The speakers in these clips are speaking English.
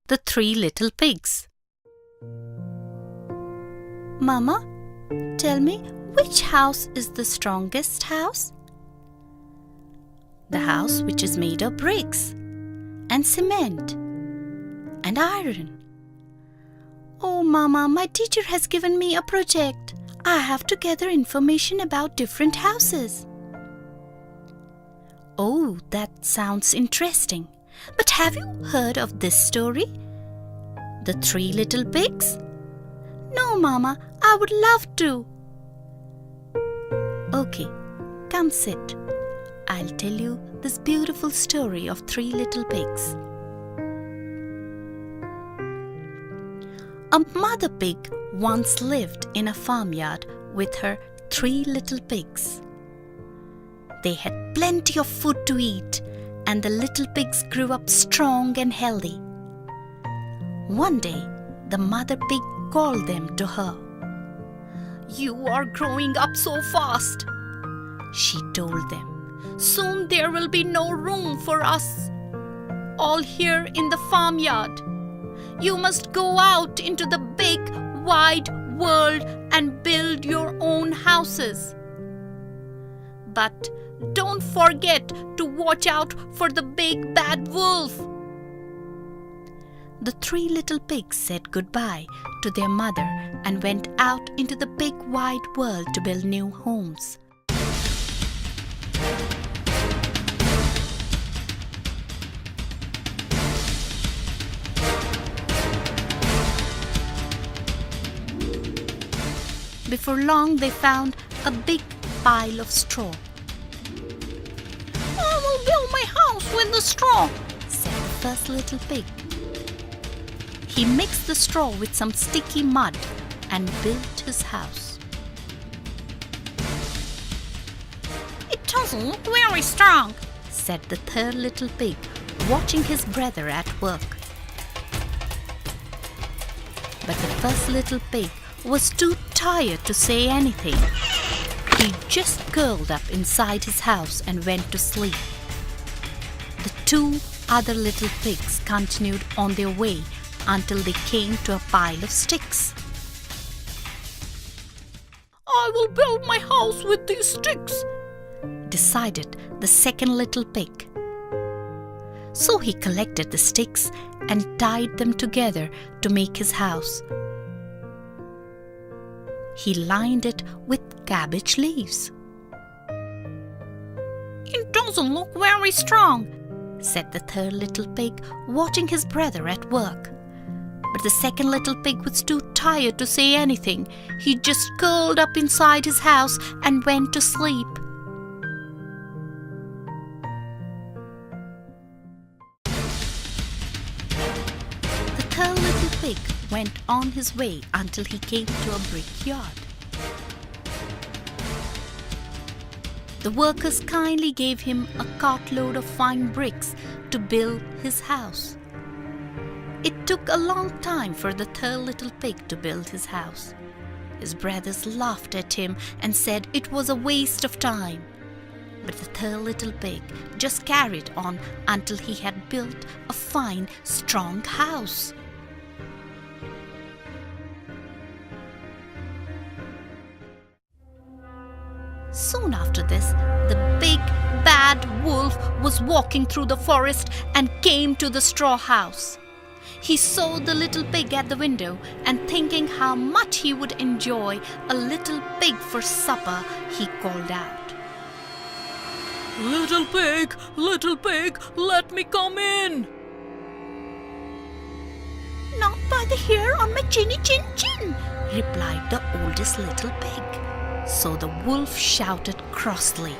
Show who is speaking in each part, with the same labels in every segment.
Speaker 1: The Three Little Pigs. Mama, tell me, which house is the strongest house? The house which is made of bricks and cement and iron. Oh, Mama, my teacher has given me a project. I have to gather information about different houses. Oh, that sounds interesting. But have you heard of this story? The Three Little Pigs? No, Mama, I would love to. Okay, come sit. I'll tell you this beautiful story of three little pigs. A mother pig once lived in a farmyard with her three little pigs. They had plenty of food to eat, and the little pigs grew up strong and healthy. One day, the mother pig called them to her. "You are growing up so fast," she told them. "Soon there will be no room for us all here in the farmyard. You must go out into the big, wide world and build your own houses. But don't forget to watch out for the big bad wolf." The three little pigs said goodbye to their mother and went out into the big wide world to build new homes. Before long, they found a big pile of straw. "I will build my house with the straw," said the first little pig. He mixed the straw with some sticky mud and built his house. "It doesn't look very strong," said the third little pig, watching his brother at work. But the first little pig was too tired to say anything. He just curled up inside his house and went to sleep. The two other little pigs continued on their way until they came to a pile of sticks. "I will build my house with these sticks," decided the second little pig. So he collected the sticks and tied them together to make his house. He lined it with cabbage leaves. "It doesn't look very strong," said the third little pig, watching his brother at work. But the second little pig was too tired to say anything. He just curled up inside his house and went to sleep. The third little pig went on his way until he came to a brickyard. The workers kindly gave him a cartload of fine bricks to build his house. It took a long time for the third little pig to build his house. His brothers laughed at him and said it was a waste of time. But the third little pig just carried on until he had built a fine, strong house. Soon after this, the big, bad wolf was walking through the forest and came to the straw house. He saw the little pig at the window, and thinking how much he would enjoy a little pig for supper, he called out, little pig, let me come in." "Not by the hair on my chinny chin chin," replied the oldest little pig. So the wolf shouted crossly,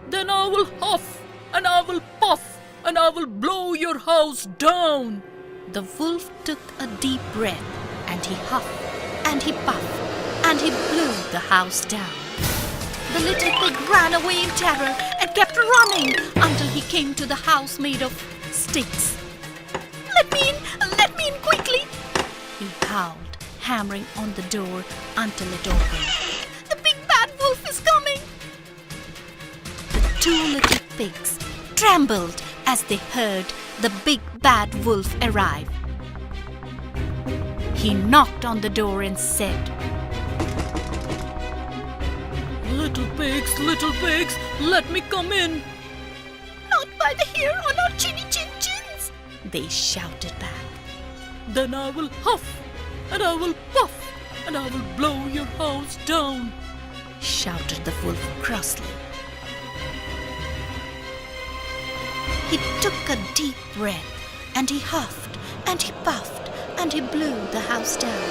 Speaker 1: "Then I will huff, and I will puff, and I will blow your house down." The wolf took a deep breath, and he huffed, and he puffed, and he blew the house down. The little pig ran away in terror and kept running until he came to the house made of sticks. Let me in quickly," he howled, hammering on the door until it opened. "The big bad wolf is coming." The two little pigs trembled as they heard the big bad wolf arrived. He knocked on the door and said,
Speaker 2: Little pigs, let me come in.
Speaker 1: "Not by the hair on our chinny chin chins," they shouted back.
Speaker 2: Then I will huff, and I will puff, and I will blow your house down,
Speaker 1: shouted the wolf crossly. He took a deep breath, and he huffed, and he puffed, and he blew the house down.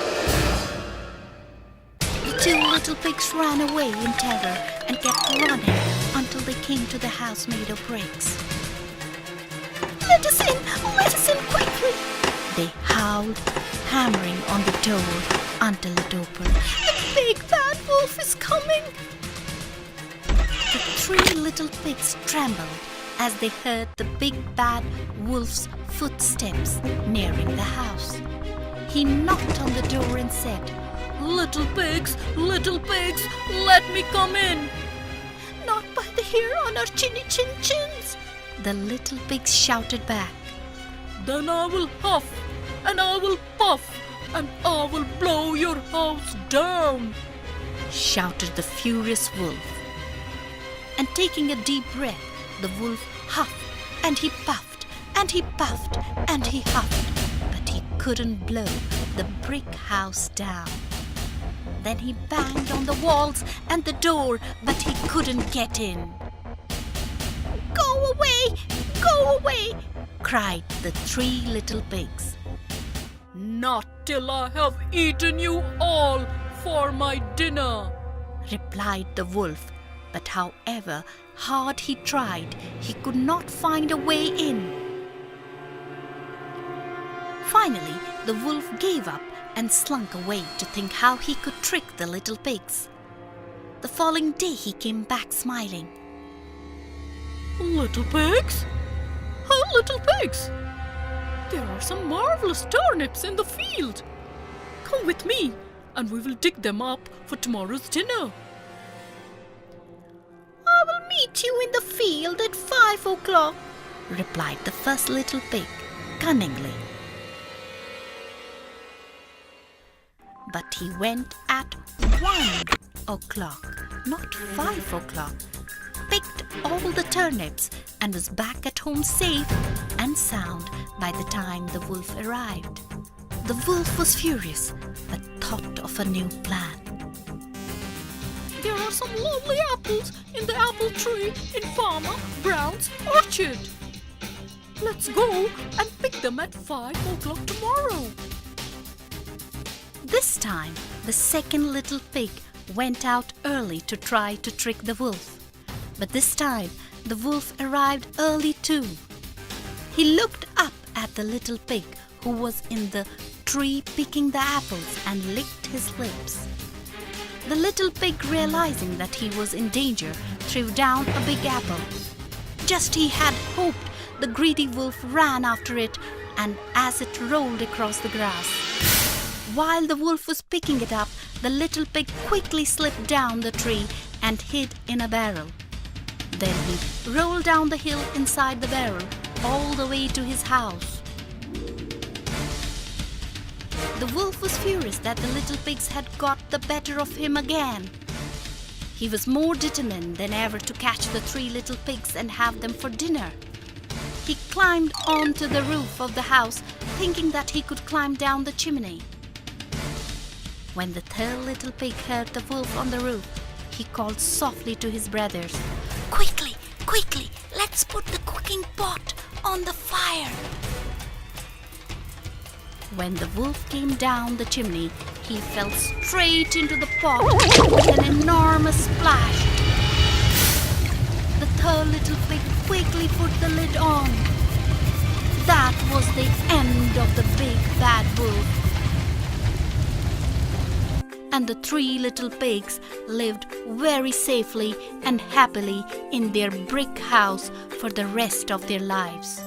Speaker 1: The two little pigs ran away in terror and kept running until they came to the house made of bricks. Let us in quickly!" they howled, hammering on the door until it opened. "The big bad wolf is coming!" The three little pigs trembled as they heard the big bad wolf's footsteps nearing the house. He knocked on the door and said,
Speaker 2: Little pigs, let me come in.
Speaker 1: "Not by the hair on our chinny chin chins," the little pigs shouted back.
Speaker 2: Then I will huff, and I will puff, and I will blow your house down,
Speaker 1: shouted the furious wolf. And taking a deep breath, the wolf huffed, and he puffed, and he puffed, and he huffed, but he couldn't blow the brick house down. Then he banged on the walls and the door, but he couldn't get in. "Go away!" cried the three little pigs.
Speaker 2: Not till I have eaten you all for my dinner,
Speaker 1: replied the wolf, but however hard he tried, he could not find a way in. Finally, the wolf gave up and slunk away to think how he could trick the little pigs. The following day he came back smiling.
Speaker 2: Little pigs? Oh, little pigs! There are some marvelous turnips in the field. Come with me, and we will dig them up for tomorrow's dinner.
Speaker 1: "I will meet you in the field at 5 o'clock, replied the first little pig, cunningly. But he went at 1 o'clock, not 5 o'clock, picked all the turnips, and was back at home safe and sound by the time the wolf arrived. The wolf was furious, but thought of a new plan.
Speaker 2: There are some lovely apples in the apple tree in Farmer Brown's orchard. Let's go and pick them at 5 o'clock tomorrow.
Speaker 1: This time, the second little pig went out early to try to trick the wolf. But this time, the wolf arrived early too. He looked up at the little pig who was in the tree picking the apples and licked his lips. The little pig, realizing that he was in danger, threw down a big apple. Just he had hoped, the greedy wolf ran after it, and as it rolled across the grass. While the wolf was picking it up, the little pig quickly slipped down the tree and hid in a barrel. Then he rolled down the hill inside the barrel, all the way to his house. The wolf was furious that the little pigs had got the better of him again. He was more determined than ever to catch the three little pigs and have them for dinner. He climbed onto the roof of the house, thinking that he could climb down the chimney. When the third little pig heard the wolf on the roof, he called softly to his brothers, "Quickly, quickly, let's put the cooking pot on the fire." When the wolf came down the chimney, he fell straight into the pot with an enormous splash. The third little pig quickly put the lid on. That was the end of the big bad wolf. And the three little pigs lived very safely and happily in their brick house for the rest of their lives.